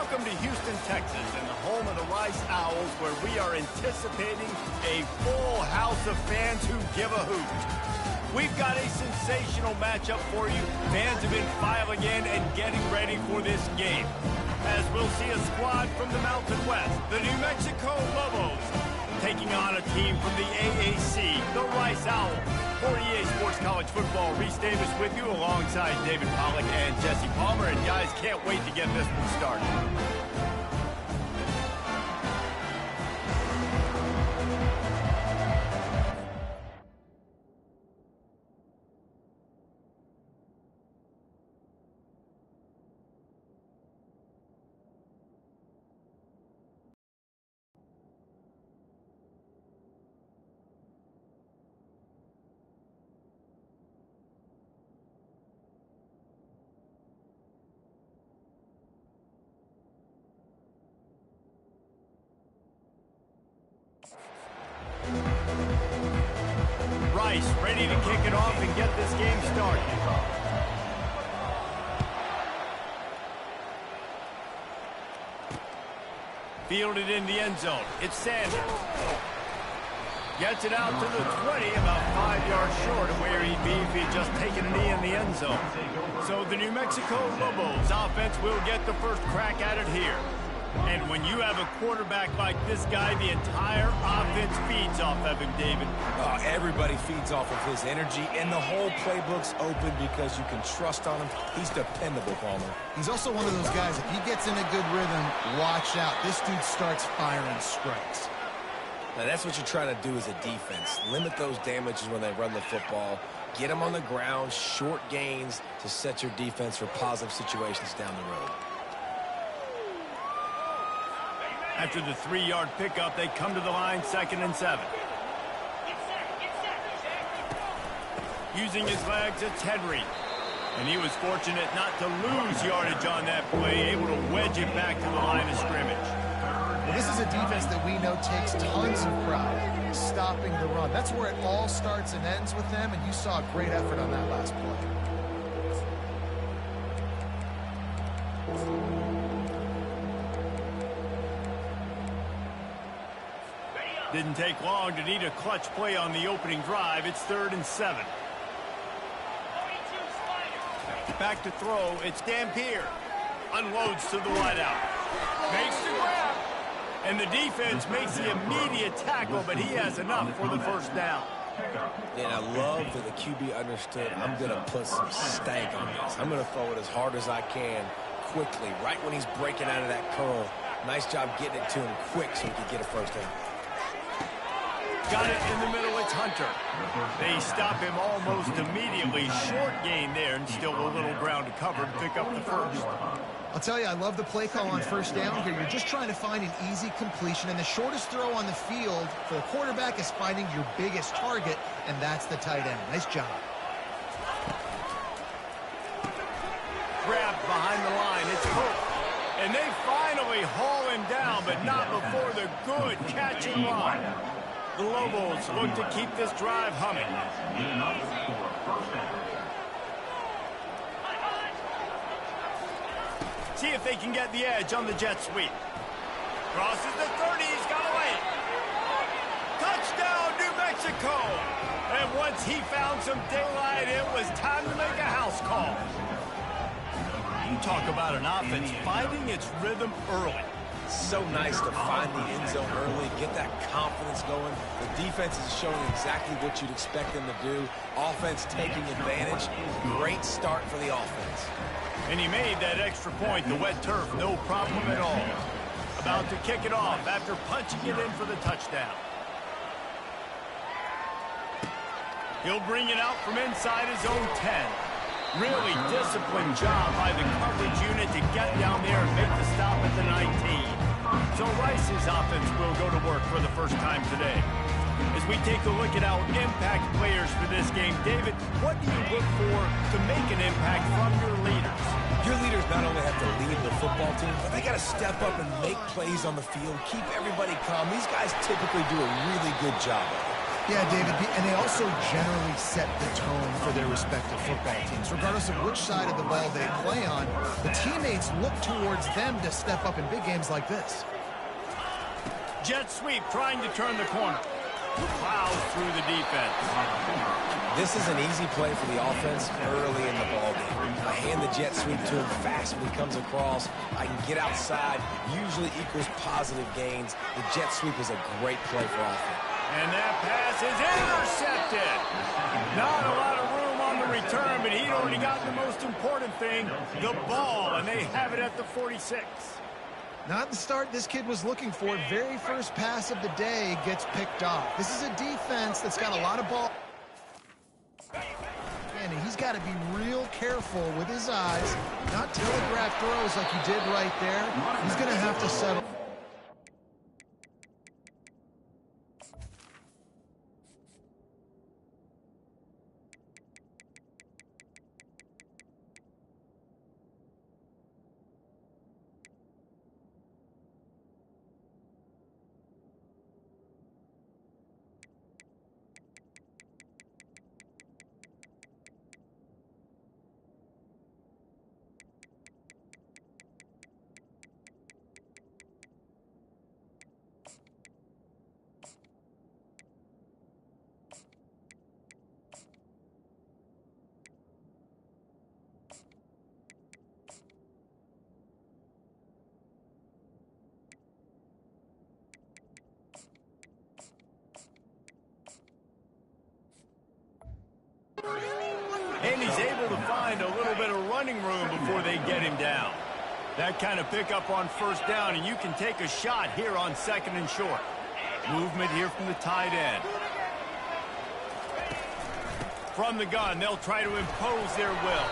Welcome to Houston, Texas, and the home of the Rice Owls, where we are anticipating a full house of fans who give a hoot. We've got a sensational matchup for you. Fans have been filing in and getting ready for this game, as we'll see a squad from the Mountain West, the New Mexico Lobos, taking on a team from the AAC, the Rice Owls. For EA Sports College Football, Reese Davis with you alongside David Pollack and Jesse Palmer. And guys, can't wait to get this one started. Rice ready to kick it off and get this game started. Fielded in the end zone. It's Sanders. Gets it out to the 20, about 5 yards short of where he'd be if he'd just taken a knee in the end zone. So the New Mexico Lobos offense will get the first crack at it here. And when you have a quarterback like this guy, the entire offense feeds off of him, David. Everybody feeds off of his energy, and the whole playbook's open because you can trust on him. He's dependable, Palmer. He's also one of those guys, if he gets in a good rhythm, watch out. This dude starts firing strikes. Now, that's what you're trying to do as a defense. Limit those damages when they run the football. Get them on the ground, short gains to set your defense for positive situations down the road. After the 3-yard pickup, they come to the line, 2nd and 7. Using his legs, it's Henry. And he was fortunate not to lose yardage on that play, able to wedge it back to the line of scrimmage. Well, this is a defense that we know takes tons of pride stopping the run. That's where it all starts and ends with them, and you saw a great effort on that last play. Didn't take long to need a clutch play on the opening drive. It's 3rd and 7. Back to throw. It's Dampier. Unloads to the wideout. Makes the grab. And the defense makes the immediate tackle, but he has enough for the first down. And I love that the QB understood, I'm going to put some stank on this. I'm going to throw it as hard as I can, quickly, right when he's breaking out of that curl. Nice job getting it to him quick so he could get a first down. Got it in the middle, it's Hunter. They stop him almost immediately. Short gain there, and still a little ground to cover to pick up the first. I'll tell you, I love the play call on first down here. You're just trying to find an easy completion, and the shortest throw on the field for the quarterback is finding your biggest target, and that's the tight end. Nice job. Grabbed behind the line, it's Hook. And they finally haul him down, but not before the good catch and run. The Lobos look to keep this drive humming. See if they can get the edge on the jet sweep. Crosses the 30, he's got away. Touchdown, New Mexico! And once he found some daylight, it was time to make a house call. You talk about an offense finding its rhythm early. So nice to find the end zone early, get that confidence going. The defense is showing exactly what you'd expect them to do. Offense taking advantage. Great start for the offense. And he made that extra point, the wet turf, no problem at all. About to kick it off after punching it in for the touchdown. He'll bring it out from inside his own 10. Really disciplined job by the coverage unit to get down there and make the stop at the 19. So Rice's offense will go to work for the first time today. As we take a look at our impact players for this game, David, what do you look for to make an impact from your leaders? Your leaders not only have to lead the football team, but they got to step up and make plays on the field, keep everybody calm. These guys typically do a really good job of it. Yeah, David, and they also generally set the tone for their respective football teams. Regardless of which side of the ball they play on, the teammates look towards them to step up in big games like this. Jet sweep trying to turn the corner. Plows through the defense. This is an easy play for the offense early in the ballgame. I hand the jet sweep to him fast when he comes across. I can get outside, usually equals positive gains. The jet sweep is a great play for offense. And that pass is intercepted. Not a lot of room on the return, but he'd already gotten the most important thing, the ball, and they have it at the 46. Not the start this kid was looking for. Very first pass of the day gets picked off. This is a defense that's got a lot of ball. And he's got to be real careful with his eyes, not telegraph throws like he did right there. He's going to have to settle. And he's able to find a little bit of running room before they get him down. That kind of pickup on first down, and you can take a shot here on second and short. Movement here from the tight end. From the gun, they'll try to impose their will.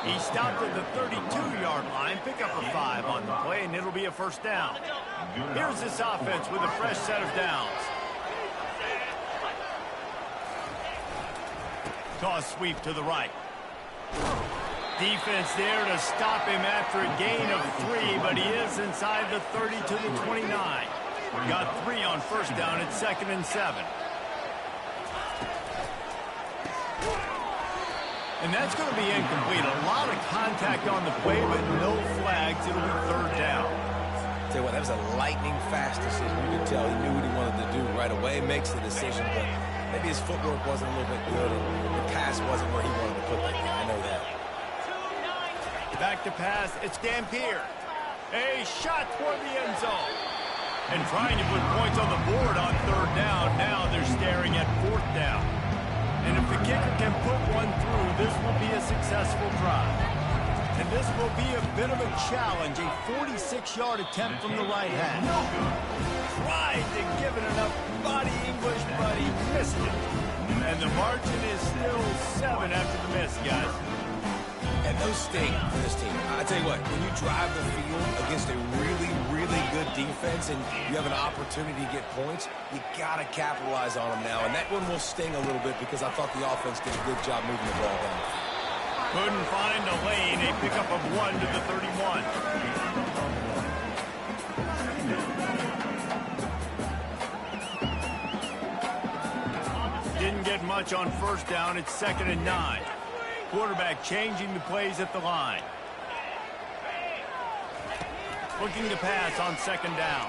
He stopped at the 32-yard line, pick up a 5 on the play, and it'll be a first down. Here's this offense with a fresh set of downs. Toss sweep to the right. Defense there to stop him after a gain of 3, but he is inside the 30 to the 29. Got 3 on first down at 2nd and 7. And that's going to be incomplete. A lot of contact on the play, but no flags. It'll be 3rd down. Tell you what, that was a lightning-fast decision. You could tell he knew what he wanted to do right away. Makes the decision, but maybe his footwork wasn't a little bit good, and the pass wasn't where he wanted to put that thing. I know that. Back to pass. It's Dampier. A shot toward the end zone. And trying to put points on the board on 3rd down. Now they're staring at 4th down. And if the kicker can put one through, this will be a successful drive. And this will be a bit of a challenge. A 46-yard attempt from the right hand. Tried to give it enough body English, but he missed it. And the margin is still 7 after the miss, guys. And those sting for this team. I tell you what, when you drive the field against a really, really good defense and you have an opportunity to get points, you got to capitalize on them now. And that one will sting a little bit because I thought the offense did a good job moving the ball down. Couldn't find a lane. A pickup of 1 to the 31. Didn't get much on first down. It's 2nd and 9. Quarterback changing the plays at the line. Looking to pass on 2nd down.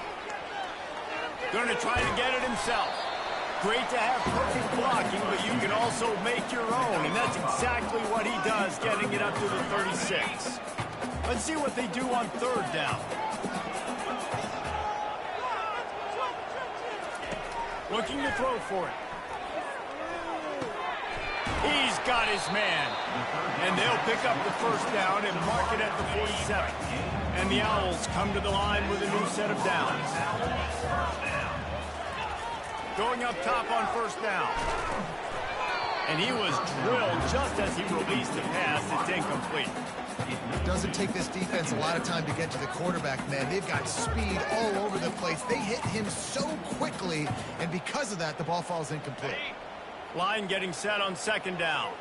Going to try to get it himself. Great to have perfect blocking, but you can also make your own, and that's exactly what he does, getting it up to the 36. Let's see what they do on 3rd down. Looking to throw for it. He's got his man. And they'll pick up the first down and mark it at the 47. And the Owls come to the line with a new set of downs. Going up top on first down. And he was drilled just as he released the pass. It's incomplete. It doesn't take this defense a lot of time to get to the quarterback, man. They've got speed all over the place. They hit him so quickly, and because of that, the ball falls incomplete. Line getting set on 2nd down.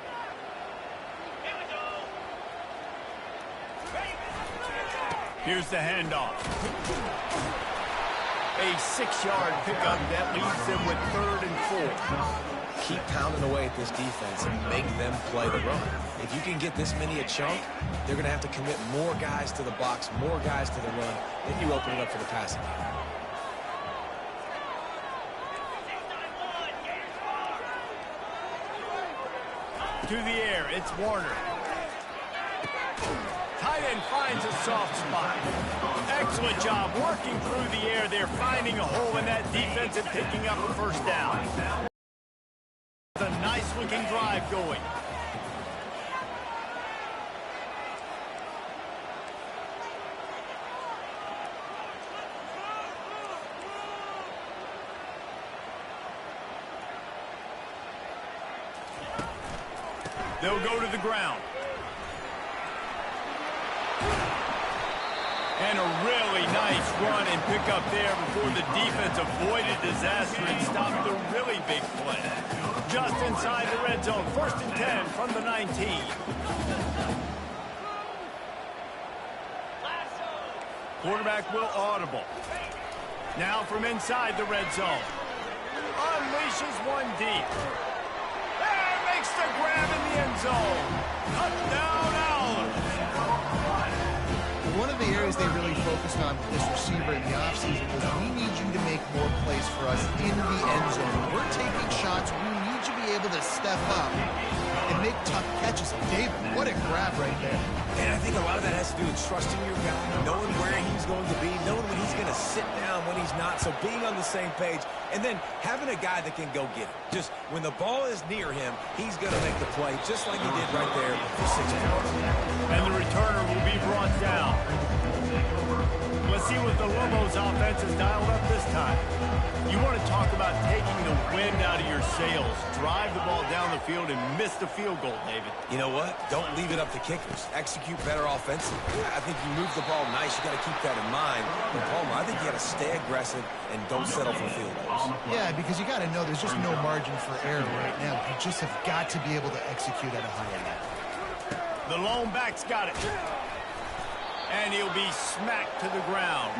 Here's the handoff. A 6-yard pickup that leaves them with 3rd and 4. Keep pounding away at this defense and make them play the run. If you can get this many a chunk, they're going to have to commit more guys to the box, more guys to the run. Then you open it up for the passing game. To the air, it's Warner. Tight end finds a soft spot. Excellent job working through the air. They're finding a hole in that defense and picking up a first down. A nice-looking drive going. They'll go to the ground. And a really nice run and pick up there before the defense avoided disaster and stopped the really big play. Just inside the red zone. 1st and 10 from the 19. Quarterback will audible. Now from inside the red zone. Unleashes one deep. And makes the grab in the end zone. Touchdown, Allen. One of the areas they really focused on with this receiver in the offseason was we need you to make more plays for us in the end zone. When we're taking shots, we need you to be able to step up and make tough catches. David, what a grab right there. And I think a lot of that has to do with trusting your guy, knowing where he's going to be, knowing when he's going to sit down, when he's not, so being on the same page, and then having a guy that can go get it. Just when the ball is near him, he's going to make the play, just like he did right there for 6 yards. And the returner will be brought down. Let's see what the Lobos offense has dialed up this time. You want to talk about taking the wind out of your sails. Drive the ball down the field and miss the field goal, David. You know what? Don't leave it up to kickers. Execute better offensively. I think you move the ball nice. You got to keep that in mind. But Palmer, I think you got to stay aggressive and don't settle for field goals. Yeah, because you got to know there's just no margin for error right now. You just have got to be able to execute at a higher level. The lone back's got it. And he'll be smacked to the ground.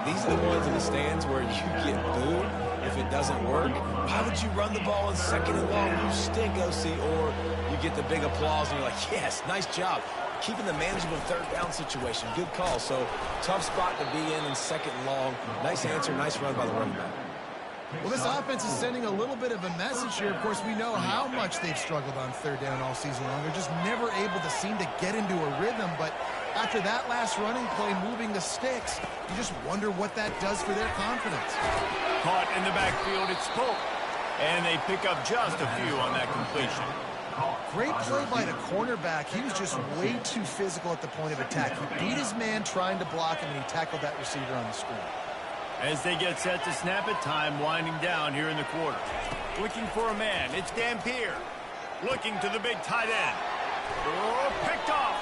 These are the ones in the stands where you get booed if it doesn't work. Why would you run the ball in 2nd and long? You stink, OC. Or you get the big applause and you're like, yes, nice job. Keeping the manageable 3rd down situation. Good call. So tough spot to be in 2nd and long. Nice answer, nice run by the running back. Well, this offense is sending a little bit of a message here. Of course, we know how much they've struggled on 3rd down all season long. They're just never able to seem to get into a rhythm. But after that last running play, moving the sticks, you just wonder what that does for their confidence. Caught in the backfield, it's Pope. And they pick up just a few on that completion. Great play by the cornerback. He was just way too physical at the point of attack. He beat his man trying to block him, and he tackled that receiver on the screen. As they get set to snap it, time winding down here in the quarter. Looking for a man, it's Dampier. Looking to the big tight end. Oh, picked off.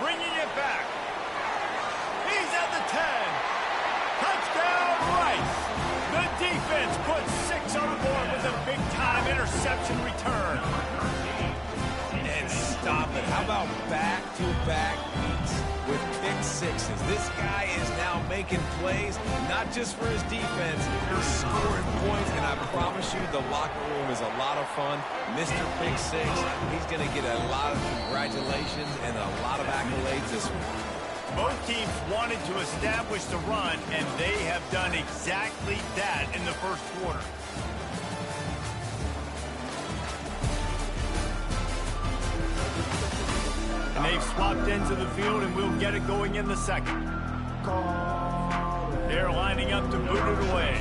Bringing it back. He's at the 10. Touchdown, Rice. The defense puts 6 on the board with a big-time interception return. And stop it. How about back-to-back beats with pick sixes? This guy is now making plays, not just for his defense, he's scoring points, and I promise you the locker room is a lot of fun. Mr. Pick Six, he's going to get a lot of congratulations and a lot of accolades this week. Both teams wanted to establish the run, and they have done exactly that in the first quarter. And they've swapped ends of the field, and we'll get it going in the 2nd. They're lining up to boot it away.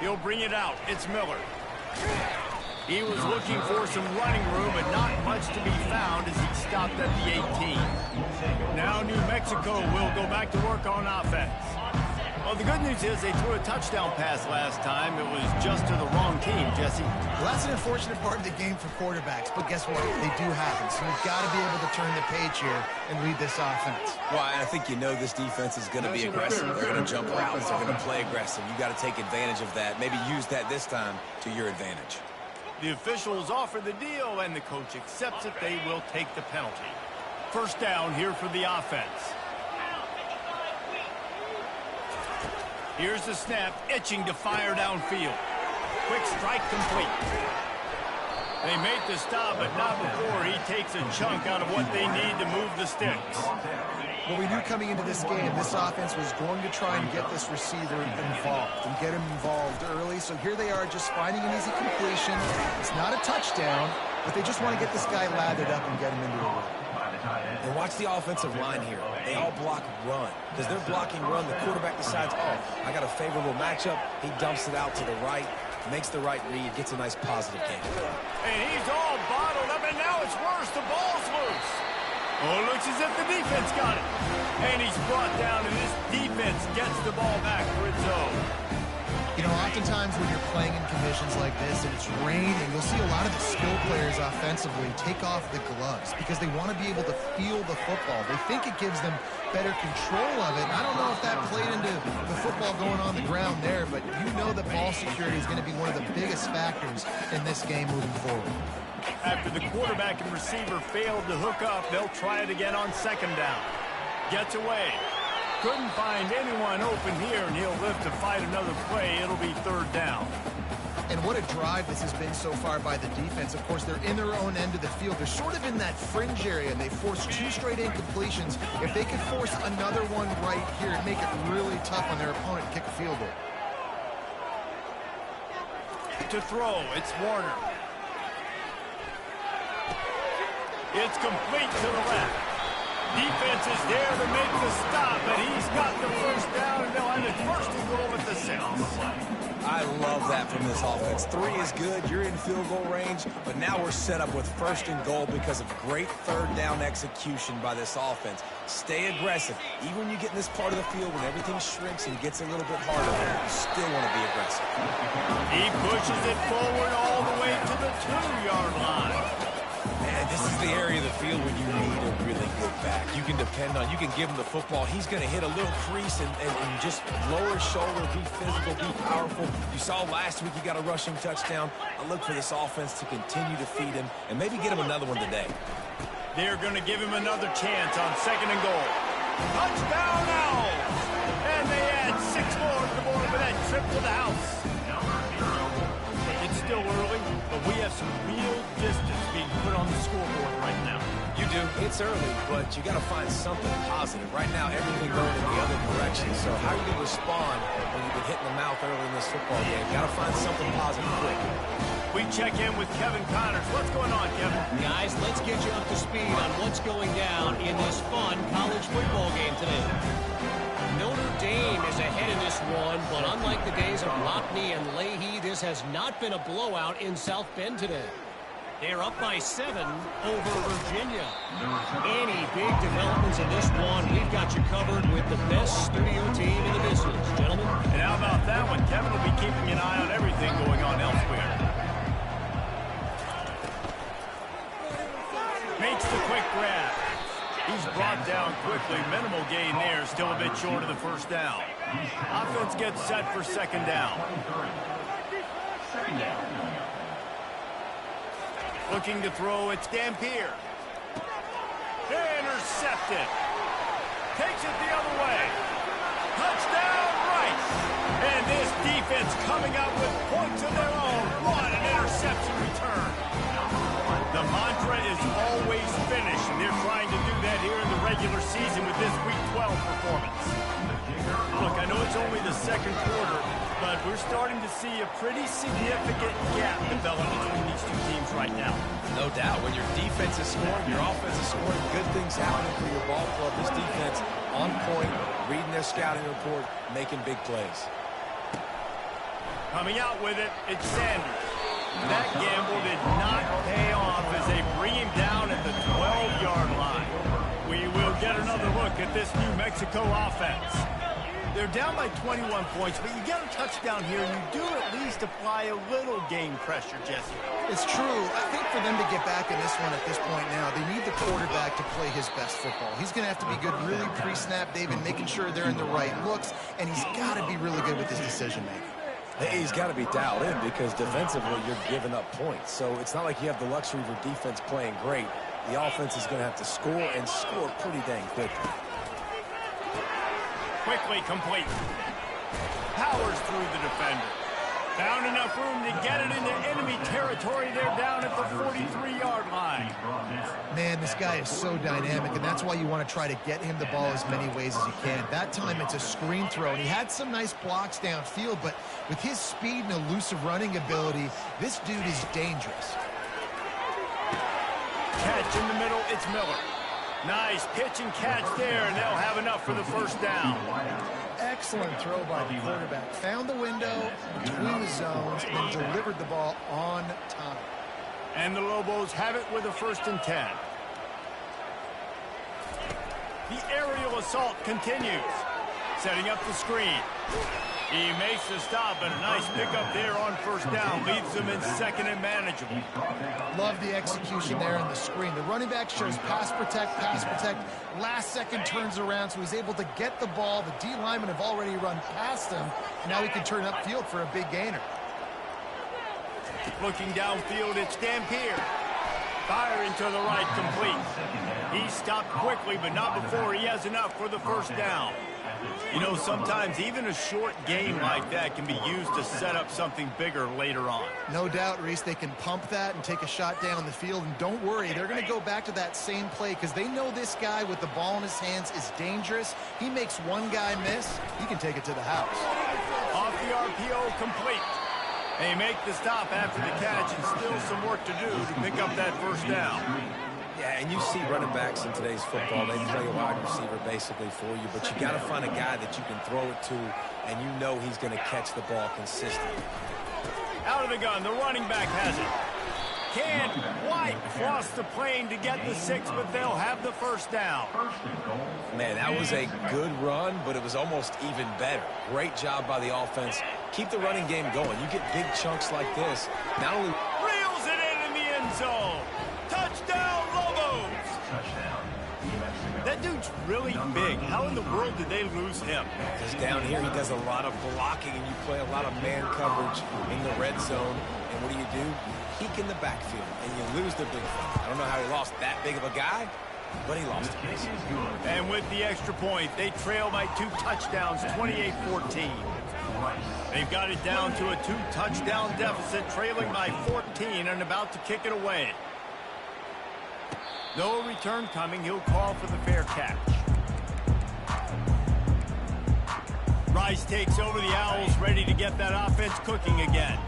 He'll bring it out. It's Miller. He was looking for some running room, but not much to be found as he stopped at the 18. Now New Mexico will go back to work on offense. Well, the good news is they threw a touchdown pass last time. It was just to the wrong team, Jesse. Well, that's an unfortunate part of the game for quarterbacks, but guess what? They do happen, so you've got to be able to turn the page here and read this offense. Well, I think you know this defense is going to be aggressive. They're going to jump routes. They're going to play aggressive. You got to take advantage of that. Maybe use that this time to your advantage. The officials offer the deal, and the coach accepts it. They will take the penalty. First down here for the offense. Here's the snap, itching to fire downfield. Quick strike complete. They make the stop, but not before he takes a chunk out of what they need to move the sticks. Well, we knew coming into this game, this offense was going to try and get this receiver involved and get him involved early. So here they are just finding an easy completion. It's not a touchdown, but they just want to get this guy lathered up and get him into a run. And watch the offensive line here. They all block run. Because they're blocking run, the quarterback decides, oh, I got a favorable matchup. He dumps it out to the right, makes the right read, gets a nice positive gain. And he's all bottled up, and now it's worse. The ball's loose. Oh, looks as if the defense got it. And he's brought down, and this defense gets the ball back for its own. You know, oftentimes when you're playing in conditions like this and it's raining, you'll see a lot of the skill players offensively take off the gloves because they want to be able to feel the football. They think it gives them better control of it. I don't know if that played into the football going on the ground there, but you know that ball security is going to be one of the biggest factors in this game moving forward. After the quarterback and receiver failed to hook up, they'll try it again on second down. Gets away. Couldn't find anyone open here, and he'll live to fight another play. It'll be third down. And what a drive this has been so far by the defense. Of course, they're in their own end of the field. They're sort of in that fringe area, and they forced 2 straight incompletions. If they could force another one right here, it'd make it really tough on their opponent to kick a field goal. To throw, it's Warner. It's complete to the left. Defense is there to make the stop, but he's got the first down, and they'll have it first and goal at the 6. I love that from this offense. 3 is good. You're in field goal range, but now we're set up with first and goal because of great third down execution by this offense. Stay aggressive. Even when you get in this part of the field, when everything shrinks and gets a little bit harder, you still want to be aggressive. He pushes it forward all the way to the 2-yard line. Man, this is the area of the field where you need a really good back. You can depend on, you can give him the football. He's going to hit a little crease and just lower his shoulder, be physical, be powerful. You saw last week he got a rushing touchdown. I look for this offense to continue to feed him and maybe get him another one today. They're going to give him another chance on second and goal. Touchdown Owls! And they add 6 more to the board for that trip to the house. It's still early, but we have some real distance being put on the scoreboard right now. You do. It's early, but you got to find something positive. Right now, everything going in the other direction. So how are you going to respond when you've been hitting the mouth early in this football game? Got to find something positive quick. We check in with Kevin Connors. What's going on, Kevin? Guys, let's get you up to speed on what's going down in this fun college football game today. Notre Dame is ahead in this one, but unlike the days of Lockney and Leahy, this has not been a blowout in South Bend today. They're up by 7 over Virginia. Any big developments in this one, we've got you covered with the best studio team in the business, gentlemen. And how about that one? Kevin will be keeping an eye on everything going on elsewhere. Makes the quick grab. He's brought down quickly. Minimal gain there. Still a bit short of the first down. Offense gets set for second down. Looking to throw, it's Dampier. Intercepted. Takes it the other way. Touchdown, Rice. And this defense coming out with points of their own. What an interception return. The mantra is always finish, and they're trying to do that here in the regular season with this Week 12 performance. Look, I know it's only the second quarter, but we're starting to see a pretty significant gap develop between these two teams right now. No doubt. When your defense is scoring, your offense is scoring, good things happening for your ball club. This defense on point, reading their scouting report, making big plays. Coming out with it, it's Sanders. That gamble did not pay off as they bring him down at the 12-yard line. We will get another look at this New Mexico offense. They're down by 21 points, but you get a touchdown here, and you do at least apply a little game pressure, Jesse. It's true. I think for them to get back in this one at this point now, they need the quarterback to play his best football. He's going to have to be good really pre-snap, David, making sure they're in the right looks, and he's got to be really good with his decision-making. He's got to be dialed in because defensively you're giving up points. So it's not like you have the luxury of your defense playing great. The offense is going to have to score and score pretty dang quickly. Quickly complete. Powers through the defender. Found enough room to get it into enemy territory. They're down at the 43-yard line. Man, this guy is so dynamic, and that's why you want to try to get him the ball as many ways as you can. That time it's a screen throw, and he had some nice blocks downfield, but with his speed and elusive running ability, this dude is dangerous. Catch in the middle, it's Miller. Nice pitch and catch there, and they'll have enough for the first down. Excellent throw by the quarterback. Found the window between the zones and delivered the ball on time. And the Lobos have it with a 1st and 10. The aerial assault continues. Setting up the screen. He makes the stop, and a nice pickup there on 1st down. Leaves them in 2nd and manageable. Love the execution there on the screen. The running back shows pass protect, pass protect. Last second turns around, so he's able to get the ball. The D linemen have already run past him. And now he can turn upfield for a big gainer. Looking downfield, it's Dampier. Firing to the right, complete. He stopped quickly, but not before he has enough for the 1st down. You know, sometimes even a short gain like that can be used to set up something bigger later on. No doubt, Reese, they can pump that and take a shot down the field. And don't worry, they're going to go back to that same play because they know this guy with the ball in his hands is dangerous. He makes one guy miss, he can take it to the house. Off the RPO, complete. They make the stop after the catch, and still some work to do to pick up that 1st down. Yeah, and you see running backs in today's football, they play a wide receiver basically for you, but you got to find a guy that you can throw it to, and you know he's going to catch the ball consistently. Out of the gun, the running back has it. Can't quite cross the plane to get the 6, but they'll have the 1st down. Man, that was a good run, but it was almost even better. Great job by the offense. Keep the running game going. You get big chunks like this. Not only reels it in the end zone. Touchdown, Lobos! That dude's really big. How in the world did they lose him? Because down here he does a lot of blocking, and you play a lot of man coverage in the red zone. And what do? You peek in the backfield, and you lose the big one. I don't know how he lost that big of a guy, but he lost it. And with the extra point, they trail by 2 touchdowns, 28-14. They've got it down to a 2-touchdown deficit, trailing by 14 and about to kick it away. No return coming. He'll call for the fair catch. Rice takes over the Owls, ready to get that offense cooking again.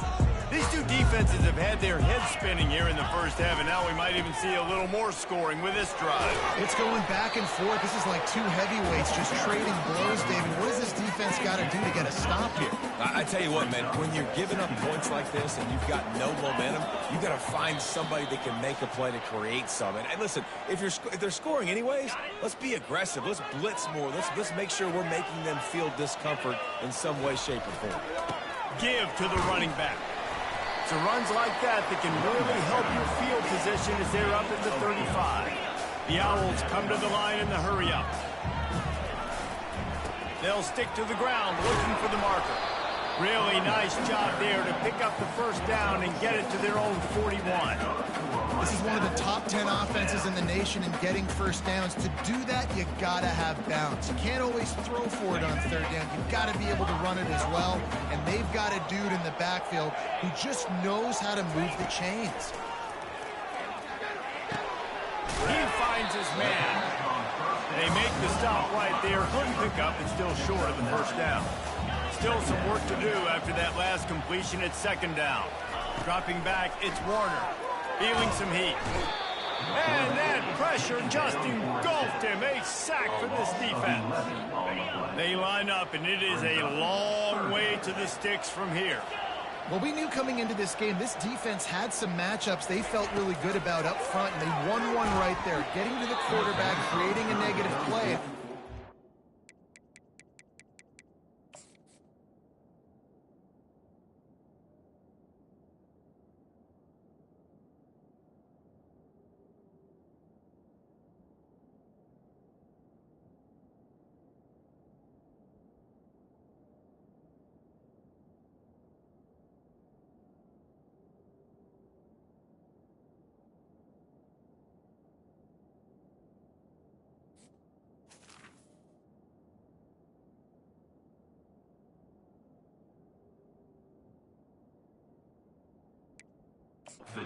These two defenses have had their heads spinning here in the 1st half, and now we might even see a little more scoring with this drive. It's going back and forth. This is like two heavyweights just trading blows, David. What does this defense got to do to get a stop here? I tell you what, man, when you're giving up points like this and you've got no momentum, you got to find somebody that can make a play to create some. And listen, if they're scoring anyways, let's be aggressive. Let's blitz more. Let's make sure we're making them feel discomfort in some way, shape, or form. Give to the running back. It's runs like that can really help your field position as they're up at the 35. The Owls come to the line in the hurry-up. They'll stick to the ground looking for the marker. Really nice job there to pick up the 1st down and get it to their own 41. This is one of the top 10 offenses in the nation in getting 1st downs. To do that, you got to have bounce. You can't always throw for it on 3rd down. You've got to be able to run it as well. And they've got a dude in the backfield who just knows how to move the chains. He finds his man. They make the stop right there. Good pickup and still short of the 1st down. Still some work to do after that last completion at 2nd down. Dropping back, it's Warner. Feeling some heat. And that pressure just engulfed him. A sack for this defense. They line up, and it is a long way to the sticks from here. Well, we knew coming into this game, this defense had some matchups they felt really good about up front, and they won one right there, getting to the quarterback, creating a negative play.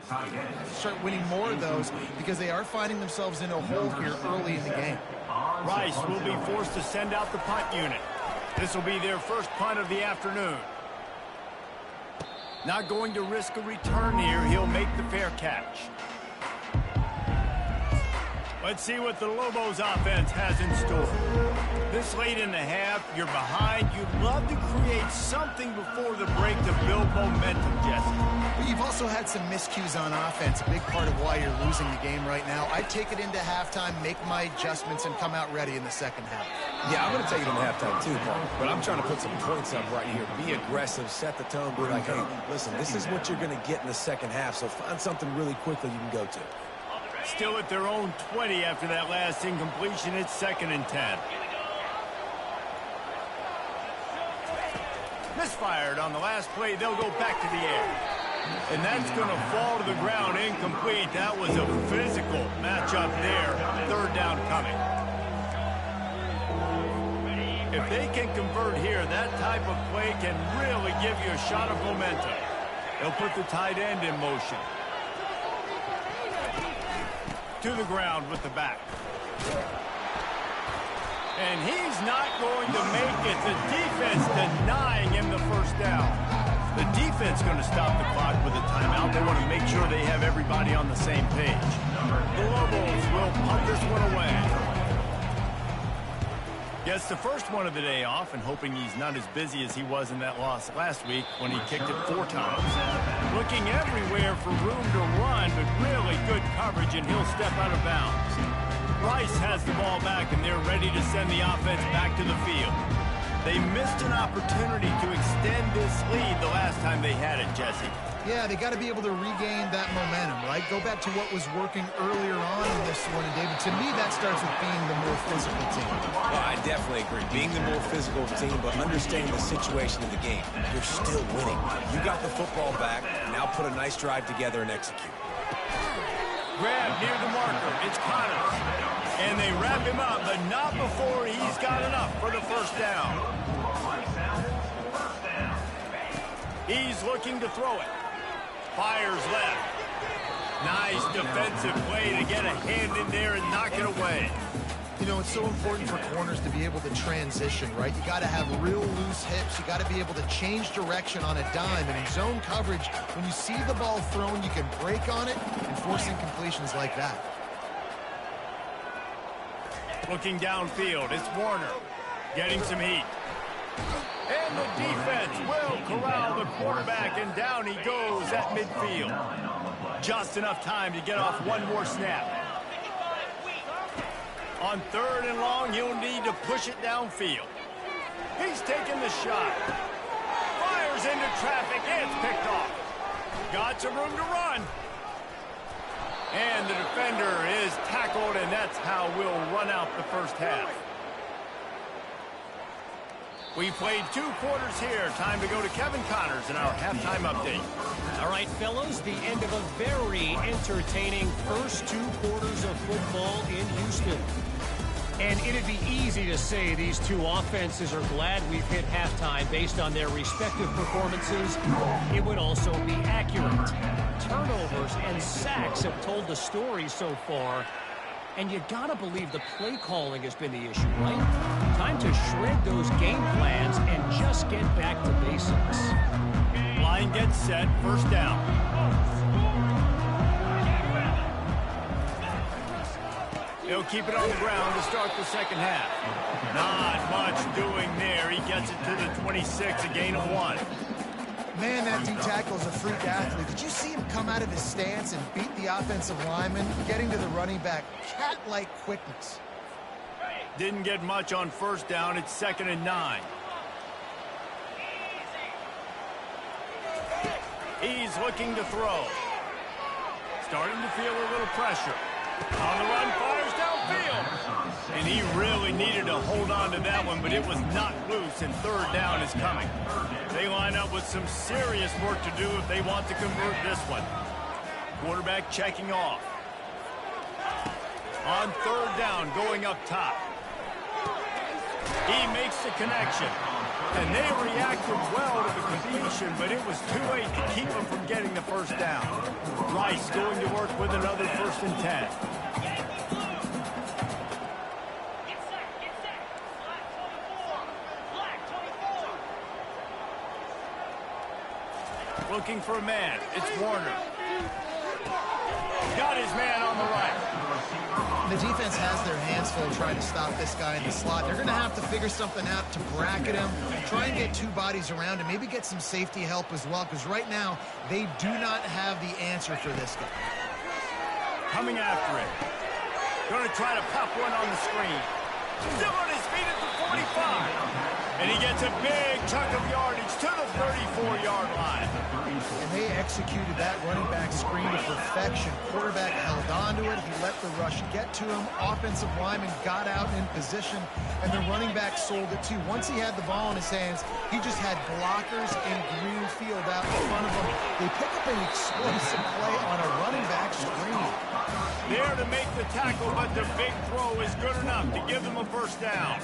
start winning more of those because they are finding themselves in a hole here early in the game. Rice will be forced to send out the punt unit. This will be their first punt of the afternoon. Not going to risk a return here. He'll make the fair catch. Let's see what the Lobos offense has in store. This late in the half, you're behind. You'd love to create something before the break to build momentum, Jesse. But you've also had some miscues on offense, a big part of why you're losing the game right now. I'd take it into halftime, make my adjustments, and come out ready in the second half. Yeah, I'm going to take it into halftime too, Paul. But I'm trying to put some points up right here. Be aggressive, set the tone, be like, hey, listen, this is what you're going to get in the second half, so find something really quickly you can go to. Still at their own 20 after that last incompletion. It's 2nd and 10. Misfired on the last play. They'll go back to the air. And that's going to fall to the ground incomplete. That was a physical matchup there. 3rd down coming. If they can convert here, that type of play can really give you a shot of momentum. They'll put the tight end in motion. To the ground with the back. And he's not going to make it. The defense denying him the first down. The defense going to stop the clock with a timeout. They want to make sure they have everybody on the same page. The Lobos will punt this one away. Gets the first one of the day off and hoping he's not as busy as he was in that loss last week when he kicked it 4 times. Looking everywhere for room to run, but really good coverage, and he'll step out of bounds. Rice has the ball back, and they're ready to send the offense back to the field. They missed an opportunity to extend this lead the last time they had it, Jesse. Yeah, they got to be able to regain that momentum, right? Go back to what was working earlier on in this one, and David, to me, that starts with being the more physical team. Well, I definitely agree. Being the more physical team, but understanding the situation of the game. You're still winning. You got the football back. Now put a nice drive together and execute. Grab near the marker. It's Connors. And they wrap him up, but not before he's got enough for the first down. He's looking to throw it. Fires left. Nice defensive play to get a hand in there and knock it away. You know, it's so important for corners to be able to transition, right? You got to have real loose hips. You got to be able to change direction on a dime. And in zone coverage, when you see the ball thrown, you can break on it and force incompletions like that. Looking downfield, it's Warner getting some heat. And the defense will corral the quarterback, and down he goes at midfield. Just enough time to get off one more snap. On 3rd and long, he'll need to push it downfield. He's taking the shot. Fires into traffic. It's picked off. Got some room to run. And the defender is tackled, and that's how we'll run out the first half. We played 2 quarters here. Time to go to Kevin Connors in our halftime update. All right, fellas, the end of a very entertaining first 2 quarters of football in Houston. And it'd be easy to say these 2 offenses are glad we've hit halftime based on their respective performances. It would also be accurate. Turnovers and sacks have told the story so far. And you gotta believe the play calling has been the issue, right? Time to shred those game plans and just get back to basics. Line gets set, first down. He'll keep it on the ground to start the second half. Not much doing there. He gets it to the 26, a gain of 1. Man, that D-tackle is a freak athlete. Did you see him come out of his stance and beat the offensive lineman, getting to the running back? Cat-like quickness. Didn't get much on first down. It's 2nd and 9. He's looking to throw. Starting to feel a little pressure. On the run, fires downfield. And he really needed to hold on to that one, but it was not loose, and 3rd down is coming. They line up with some serious work to do if they want to convert this one. Quarterback checking off. On 3rd down, going up top. He makes the connection. And they reacted well to the completion, but it was too late to keep them from getting the first down. Rice going to work with another 1st and 10. Looking for a man. It's Warner. Got his man on the right. The defense has their hands full trying to stop this guy in the slot. They're going to have to figure something out to bracket him, try and get 2 bodies around him, maybe get some safety help as well, because right now they do not have the answer for this guy. Coming after it. Going to try to pop one on the screen. Still on his feet at the 45. And he gets a big chunk of yardage to the 34-yard line. And they executed that running back screen to perfection. Quarterback held on to it. He let the rush get to him. Offensive lineman got out in position, and the running back sold it too. Once he had the ball in his hands, he just had blockers in green field out in front of him. They pick up an explosive play on a running back screen. There to make the tackle, but the big throw is good enough to give them a 1st down.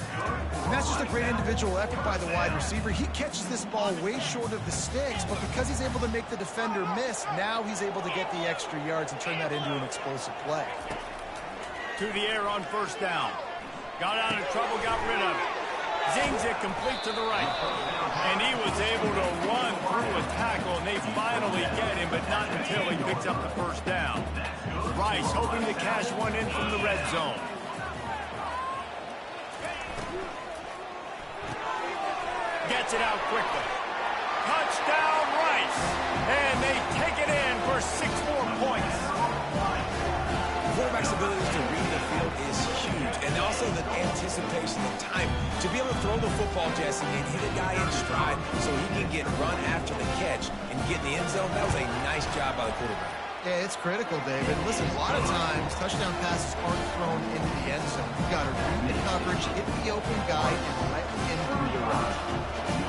And that's just a great individual effort by the wide receiver. He catches this ball way short of the sticks, but because he's able to make the defender miss, now he's able to get the extra yards and turn that into an explosive play. To the air on 1st down. Got out of trouble, got rid of it. Zings it complete to the right. And he was able to run through a tackle, and they finally get him, but not until he picks up the 1st down. Rice hoping to cash one in from the red zone. Gets it out quickly. Touchdown, Rice. And they take it in for 6 more points. Quarterback's ability to read the field is huge, and also the anticipation, the time to be able to throw the football, Jesse, and hit a guy in stride so he can get run after the catch and get in the end zone. That was a nice job by the quarterback. Yeah, it's critical, David. Listen, a lot of times touchdown passes aren't thrown into the end zone. You've got to read the coverage, hit the open guy, and let him through the run.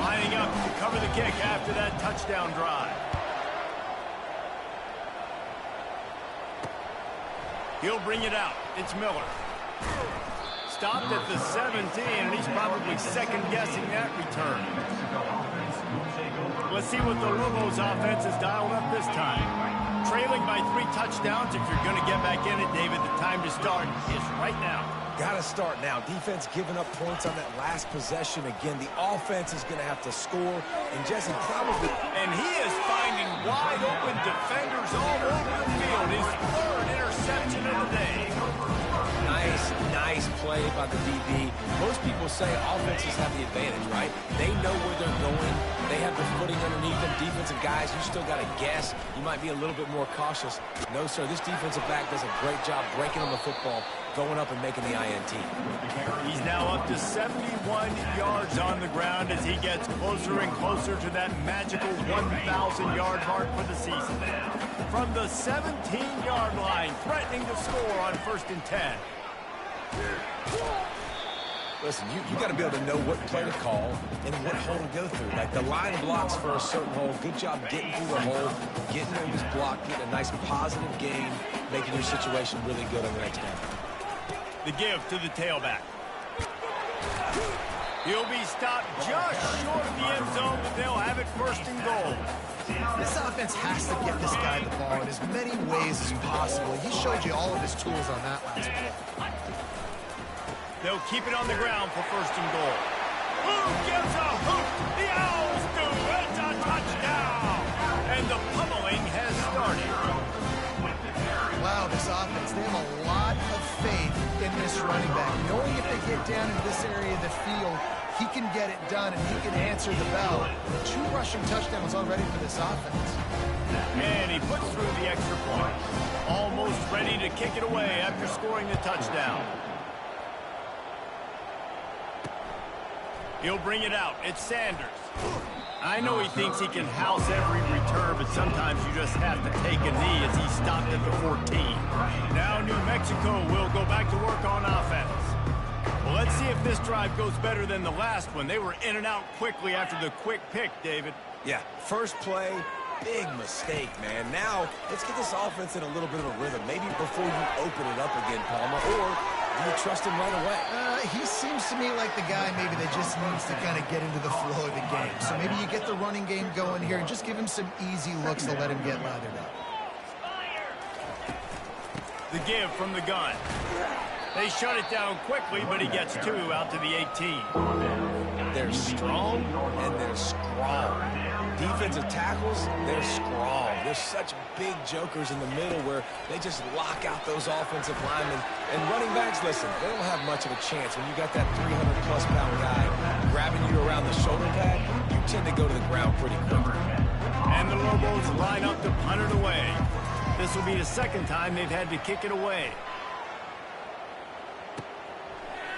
Lining up to cover the kick after that touchdown drive. He'll bring it out. It's Miller. Stopped at the 17, and he's probably second-guessing that return. Let's see what the Lobos offense has dialed up this time. Trailing by 3 touchdowns. If you're going to get back in it, David, the time to start is right now. Got to start now. Defense giving up points on that last possession. Again, the offense is going to have to score. And Jesse probably... And he is finding wide-open defenders all over the field. His 3rd interception of the day. Nice play by the DB. Most people say offenses have the advantage, right? They know where they're going. They have the footing underneath them. Defensive guys, you still got to guess. You might be a little bit more cautious. No, sir, this defensive back does a great job breaking on the football, going up and making the INT. He's now up to 71 yards on the ground as he gets closer and closer to that magical 1,000-yard mark for the season. From the 17-yard line, threatening to score on 1st and 10. Listen, you got to be able to know what play to call and what hole to go through. Like the line blocks for a certain hole. Good job getting through the hole, getting over this block, getting a nice positive gain, making your situation really good on the next down. The give to the tailback. He'll be stopped just short of the end zone, but they'll have it 1st and goal. This offense has to get this guy the ball in as many ways as possible. He showed you all of his tools on that last play. They'll keep it on the ground for 1st and goal. Who gives a hoot? The Owls do. It's a touchdown. And the pummeling has started. Wow, this offense, they have a lot of faith in this running back. Knowing if they get down into this area of the field, he can get it done and he can answer the bell. 2 rushing touchdowns already for this offense. And he puts through the extra point. Almost ready to kick it away after scoring the touchdown. He'll bring it out. It's Sanders. I know he thinks he can house every return, but sometimes you just have to take a knee as he stopped at the 14. Now New Mexico will go back to work on offense. Well, let's see if this drive goes better than the last one. They were in and out quickly after the quick pick, David. Yeah, first play, big mistake, man. Now, let's get this offense in a little bit of a rhythm. Maybe before you open it up again, Palmer, or do you trust him right away? he seems to me like the guy maybe that just needs to kind of get into the flow of the game. So maybe you get the running game going here and just give him some easy looks to let him get lathered up. The give from the gun. They shut it down quickly, but he gets 2 out to the 18. They're strong and they're strong. Defensive tackles, they're strong. They're such big jokers in the middle where they just lock out those offensive linemen. And running backs, listen, they don't have much of a chance. When you got that 300-plus pound guy grabbing you around the shoulder pad, you tend to go to the ground pretty quickly. And the Lobos line up to punt it away. This will be the second time they've had to kick it away.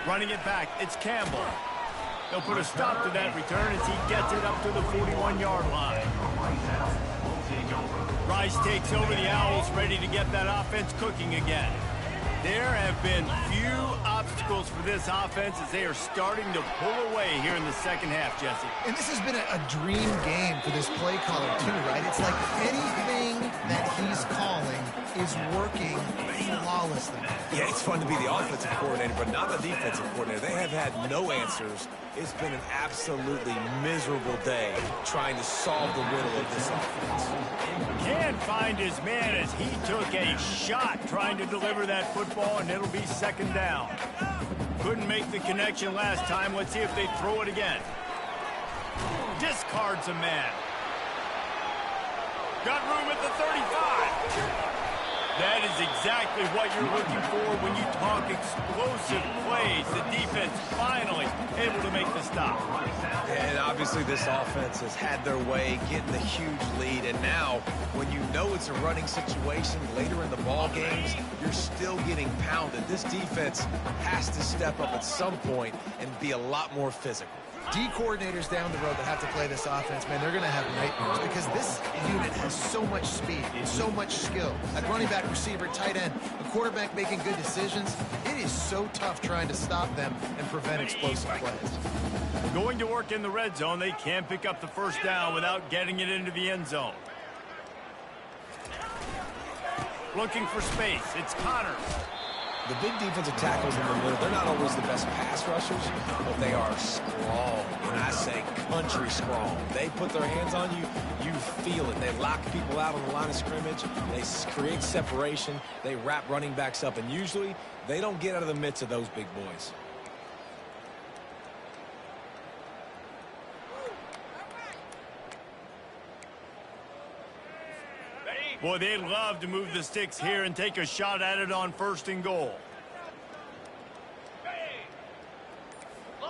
Running it back, it's Campbell. They'll put a stop to that return as he gets it up to the 41-yard line. Rice takes over the Owls, ready to get that offense cooking again. There have been few obstacles for this offense as they are starting to pull away here in the second half, Jesse. And this has been a dream game for this play caller, too, right? It's like anything that he's calling is working flawlessly. Yeah, it's fun to be the offensive coordinator, but not the defensive coordinator. They have had no answers. It's been an absolutely miserable day trying to solve the riddle of this offense. Can't find his man as he took a shot trying to deliver that football, and it'll be second down. Couldn't make the connection last time. Let's see if they throw it again. Discards a man. Got room at the 35. That is exactly what you're looking for when you talk explosive plays. The defense finally able to make the stop. And obviously this offense has had their way, getting the huge lead. And now, when you know it's a running situation later in the ball games, you're still getting pounded. This defense has to step up at some point and be a lot more physical. D coordinators down the road that have to play this offense, man, they're going to have nightmares because this unit has so much speed, so much skill. At running back, receiver, tight end, a quarterback making good decisions. It is so tough trying to stop them and prevent explosive plays. Going to work in the red zone, they can't pick up the first down without getting it into the end zone. Looking for space, it's Connors. The big defensive tackles in the middle, they're not always the best pass rushers, but they are strong, and I say country strong. They put their hands on you, you feel it. They lock people out on the line of scrimmage. They create separation. They wrap running backs up, and usually they don't get out of the midst of those big boys. Boy, they'd love to move the sticks here and take a shot at it on 1st and goal.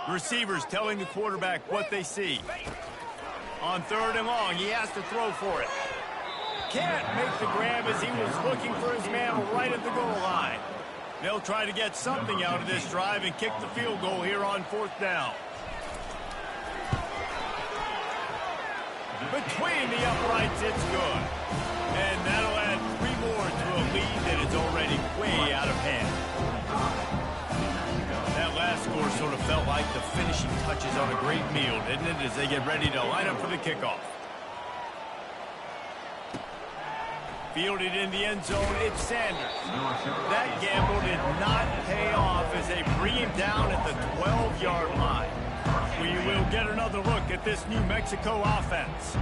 Receivers telling the quarterback what they see. On 3rd and long, he has to throw for it. Can't make the grab as he was looking for his man right at the goal line. They'll try to get something out of this drive and kick the field goal here on 4th down. Between the uprights, it's good. And that'll add 3 more to a lead that is already way out of hand. That last score sort of felt like the finishing touches on a great meal, didn't it, as they get ready to line up for the kickoff. Fielded in the end zone, it's Sanders. That gamble did not pay off as they bring him down at the 12-yard line. We will get another look at this New Mexico offense.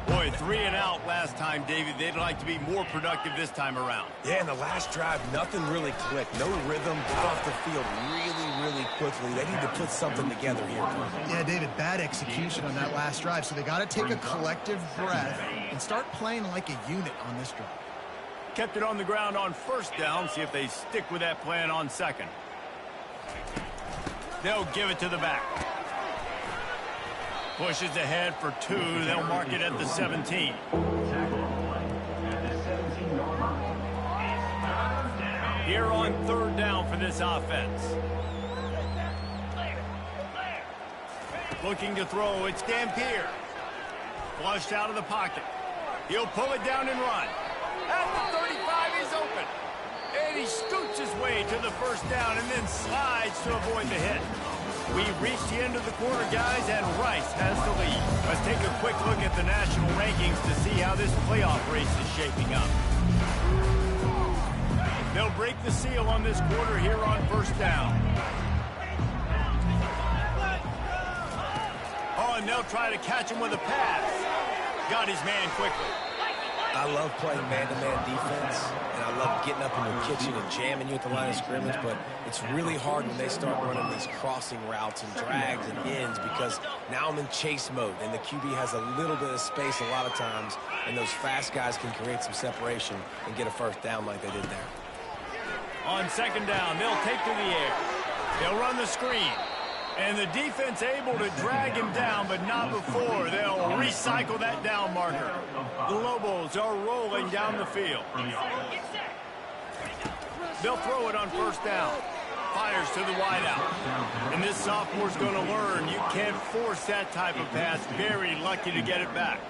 Boy, 3 and out last time, David. They'd like to be more productive this time around. Yeah, in the last drive, nothing really clicked. No rhythm, got off the field really quickly. They need to put something together here. Yeah, David, bad execution on that last drive. So they got to take a collective breath and start playing like a unit on this drive. Kept it on the ground on 1st down. See if they stick with that plan on 2nd. They'll give it to the back. Pushes ahead for 2. They'll mark it at the 17. Here on 3rd down for this offense. Looking to throw, it's Dampier. Flushed out of the pocket. He'll pull it down and run. At the 35, he's open. And he scoots his way to the 1st down and then slides to avoid the hit. We've reached the end of the quarter, guys, and Rice has the lead. Let's take a quick look at the national rankings to see how this playoff race is shaping up. They'll break the seal on this quarter here on 1st down. and they'll try to catch him with a pass. Got his man quickly. I love playing man-to-man defense, and I love getting up in your kitchen and jamming you at the line of scrimmage, but it's really hard when they start running these crossing routes and drags and ends because now I'm in chase mode, and the QB has a little bit of space a lot of times, and those fast guys can create some separation and get a first down like they did there. On second down, they'll take to the air. They'll run the screen. And the defense able to drag him down, but not before. They'll recycle that down marker. The Lobos are rolling down the field. They'll throw it on first down. Fires to the wideout. And this sophomore's going to learn you can't force that type of pass. Very lucky to get it back.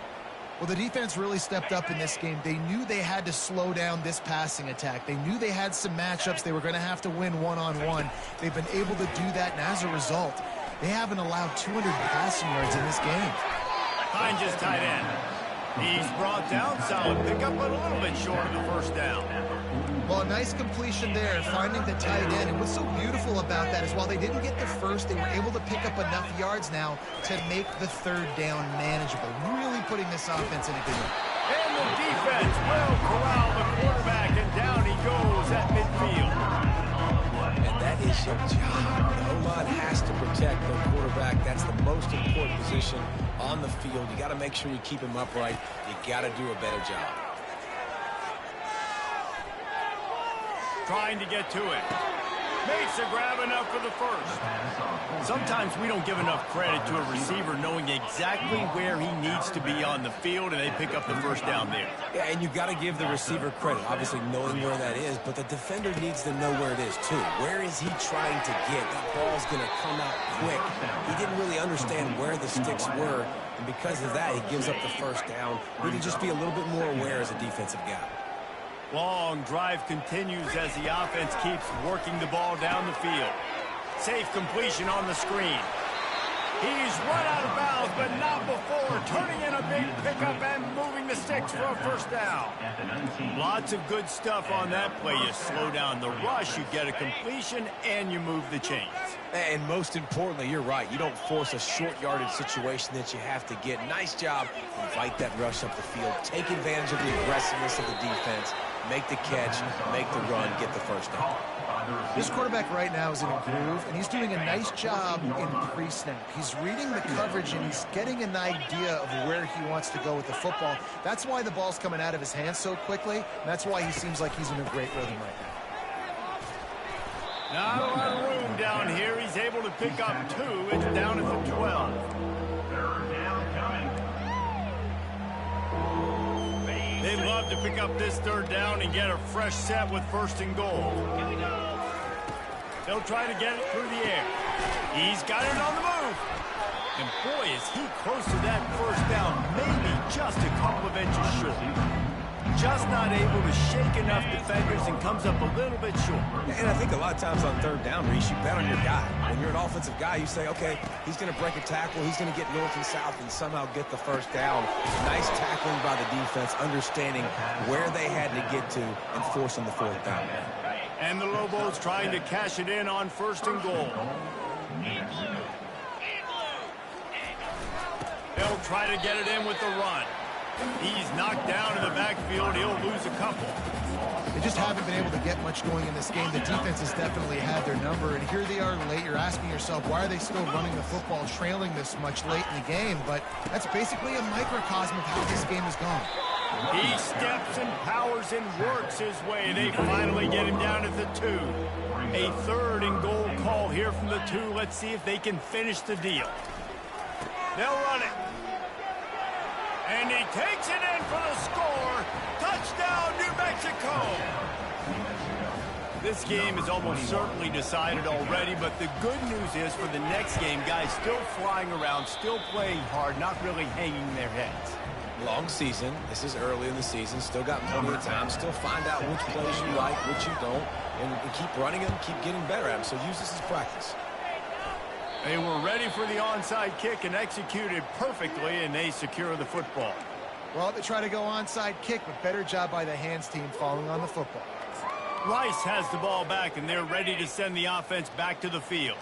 Well, the defense really stepped up in this game. They knew they had to slow down this passing attack. They knew they had some matchups they were going to have to win one-on-one. They've been able to do that, and as a result, they haven't allowed 200 passing yards in this game. Hines is tight end. He's brought down, solid pickup, but a little bit short of the first down. Well, a nice completion there, finding the tight end. And what's so beautiful about that is while they didn't get the first, they were able to pick up enough yards now to make the third down manageable. Really putting this offense in a good way. And the defense will corral the quarterback, and down he goes at midfield. And that is your job. The O-line has to protect their quarterback. That's the most important position on the field. You got to make sure you keep him upright. You got to do a better job. Trying to get to it. Makes a grab enough for the first. Sometimes we don't give enough credit to a receiver knowing exactly where he needs to be on the field, and they pick up the first down there. Yeah, and you've got to give the receiver credit, obviously knowing where that is, but the defender needs to know where it is too. Where is he trying to get? That ball's going to come out quick. He didn't really understand where the sticks were, and because of that, he gives up the first down. Need to just be a little bit more aware as a defensive guy. Long drive continues as the offense keeps working the ball down the field. Safe completion on the screen. He's run out of bounds, but not before turning in a big pickup and moving the sticks for a first down. Lots of good stuff on that play. You slow down the rush, you get a completion, and you move the chains. And most importantly, you're right. You don't force a short yardage situation that you have to get. Nice job. Invite that rush up the field. Take advantage of the aggressiveness of the defense. Make the catch, make the run, get the first down. This quarterback right now is in a groove, and he's doing a nice job in pre-snap. He's reading the coverage, and he's getting an idea of where he wants to go with the football. That's why the ball's coming out of his hands so quickly, and that's why he seems like he's in a great rhythm right now. Not a lot of room down here. He's able to pick up two. It's down at the 12. They'd love to pick up this third down and get a fresh set with first and goal. They'll try to get it through the air. He's got it on the move. And boy, is he close to that first down, maybe just a couple of inches short. Just not able to shake enough defenders and comes up a little bit short. And I think a lot of times on third down, Reese, you bet on your guy. When you're an offensive guy, you say, okay, he's going to break a tackle, he's going to get north and south and somehow get the first down. Nice tackling by the defense, understanding where they had to get to and forcing the fourth down. And the Lobos trying to cash it in on first and goal. They'll try to get it in with the run. He's knocked down in the backfield. He'll lose a couple. They just haven't been able to get much going in this game. The defense has definitely had their number, and here they are late. You're asking yourself, why are they still running the football, trailing this much late in the game? But that's basically a microcosm of how this game has gone. He steps and powers and works his way. They finally get him down at the 2. A third and goal call here from the 2. Let's see if they can finish the deal. They'll run it. And he takes it in for the score. Touchdown, New Mexico. This game is almost certainly decided already, but the good news is for the next game, guys still flying around, still playing hard, not really hanging their heads. Long season. This is early in the season. Still got plenty of time. Still find out which plays you like, which you don't, and keep running them, keep getting better at them. So use this as practice. They were ready for the onside kick and executed perfectly, and they secure the football. Well, they try to go onside kick, but better job by the hands team falling on the football. Rice has the ball back, and they're ready to send the offense back to the field.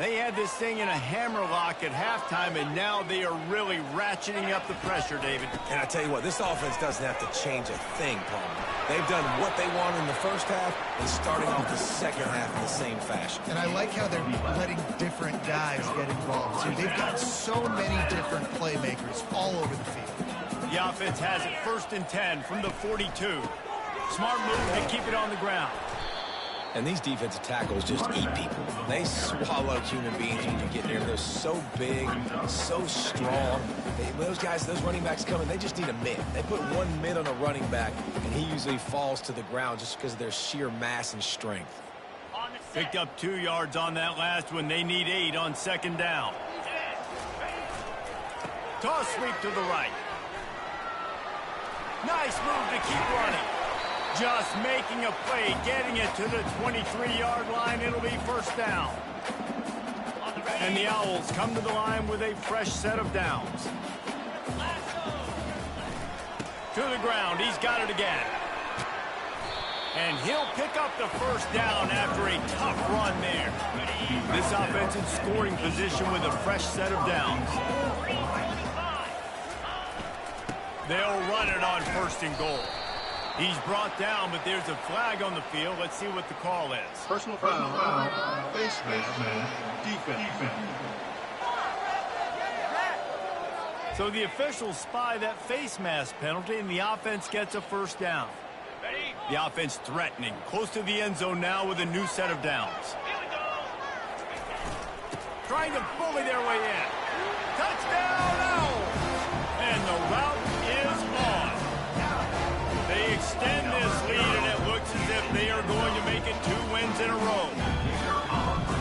They had this thing in a hammerlock at halftime, and now they are really ratcheting up the pressure, David. And I tell you what, this offense doesn't have to change a thing, Palmer. They've done what they want in the first half and starting off the second half in the same fashion. And I like how they're letting different guys get involved, too. They've got so many different playmakers all over the field. The offense has it 1st and 10 from the 42. Smart move to keep it on the ground. And these defensive tackles just eat people. They swallow human beings when you get near them. They're so big, so strong. Those guys, those running backs coming, they just need a mid. They put one mid on a running back, and he usually falls to the ground just because of their sheer mass and strength. Picked up 2 yards on that last one. They need 8 on 2nd down. Toss sweep to the right. Nice move to keep running. Just making a play, getting it to the 23-yard line. It'll be 1st down. And the Owls come to the line with a fresh set of downs. To the ground. He's got it again. And he'll pick up the 1st down after a tough run there. This offense in scoring position with a fresh set of downs. They'll run it on 1st and goal. He's brought down, but there's a flag on the field. Let's see what the call is. Personal foul, face man, defense. So the officials spy that face mask penalty, and the offense gets a 1st down. The offense threatening, close to the end zone now with a new set of downs. Trying to bully their way in. Touchdown, Owls! And the route is on. They extend this lead, and it looks as if they are going to make it 2 wins in a row.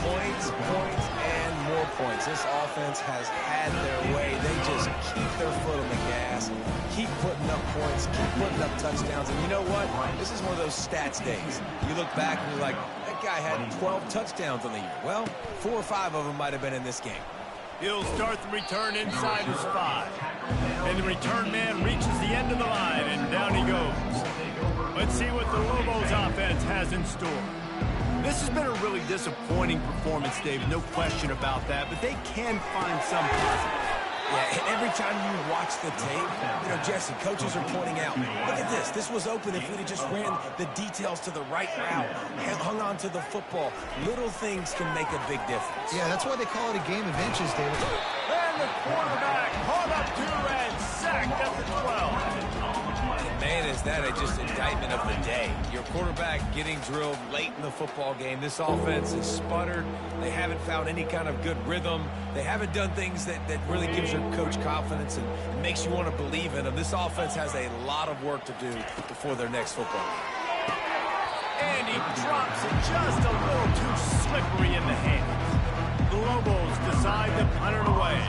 Points, and more points. This offense has had their way. They just keep their foot on the gas, keep putting up points, keep putting up touchdowns. And you know what? This is one of those stats days. You look back and you're like, that guy had 12 touchdowns on the year. Well, 4 or 5 of them might have been in this game. He'll start the return inside his 5. And the return man reaches the end of the line, and down he goes. Let's see what the Lobos offense has in store. This has been a really disappointing performance, David, no question about that, but they can find some positives. Yeah, every time you watch the tape, Jesse, coaches are pointing out, look at this. This was open if we'd have just ran the details to the right route, hung on to the football. Little things can make a big difference. Yeah, that's why they call it a game of inches, David. And the quarterback caught up to and sacked at the 12. Man, is that just indictment of the day. Your quarterback getting drilled late in the football game. This offense is sputtered. They haven't found any kind of good rhythm. They haven't done things that really gives your coach confidence and makes you want to believe in them. This offense has a lot of work to do before their next football game. And he drops it just a little too slippery in the hands. The Lobos decide to punt it away.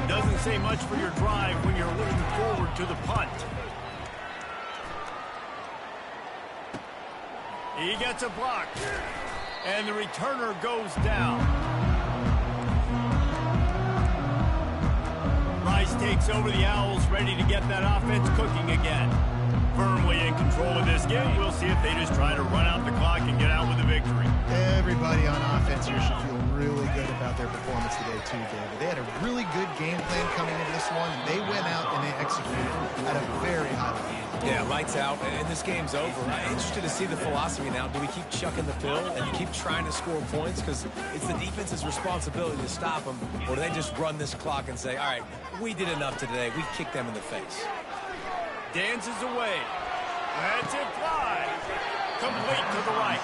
Doesn't say much for your drive when you're looking forward to the punt. He gets a block, and the returner goes down. Rice takes over the Owls, ready to get that offense cooking again. Firmly in control of this game. We'll see if they just try to run out the clock and get out with a victory. Everybody on offense here should feel really good about their performance today, too, David. They had a really good game plan coming into this one, and they went out and they executed at a very high level. Yeah, lights out, and this game's over. I'm interested to see the philosophy now. Do we keep chucking the pill and keep trying to score points? Because it's the defense's responsibility to stop them. Or do they just run this clock and say, all right, we did enough today. We kicked them in the face. Dances away. Lets it fly. Complete to the right.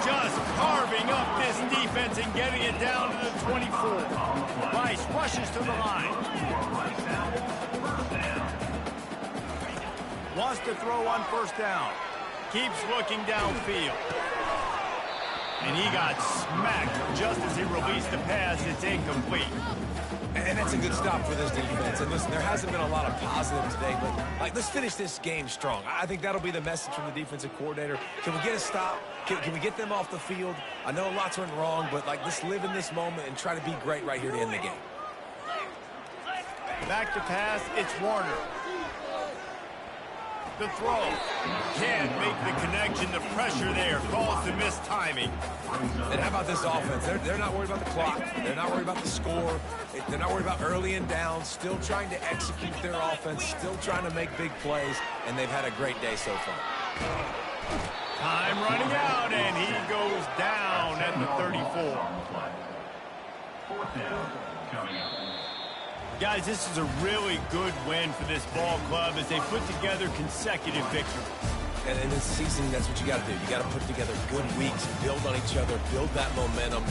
Just carving up this defense and getting it down to the 24. Rice rushes to the line. Wants to throw on 1st down. Keeps looking downfield. And he got smacked just as he released the pass. It's incomplete. And that's a good stop for this defense. And listen, there hasn't been a lot of positive today, but let's finish this game strong. I think that'll be the message from the defensive coordinator. Can we get a stop? Can we get them off the field? I know lots went wrong, but let's live in this moment and try to be great right here to end the game. Back to pass, it's Warner. the throw. Can't make the connection. The pressure there caused the missed timing. And how about this offense? They're not worried about the clock. They're not worried about the score. They're not worried about early and down. Still trying to execute their offense. Still trying to make big plays. And they've had a great day so far. Time running out, and he goes down at the 34. Fourth down coming up. Guys, this is a really good win for this ball club as they put together consecutive victories. And in this season, that's what you got to do. You got to put together good weeks, build on each other, build that momentum.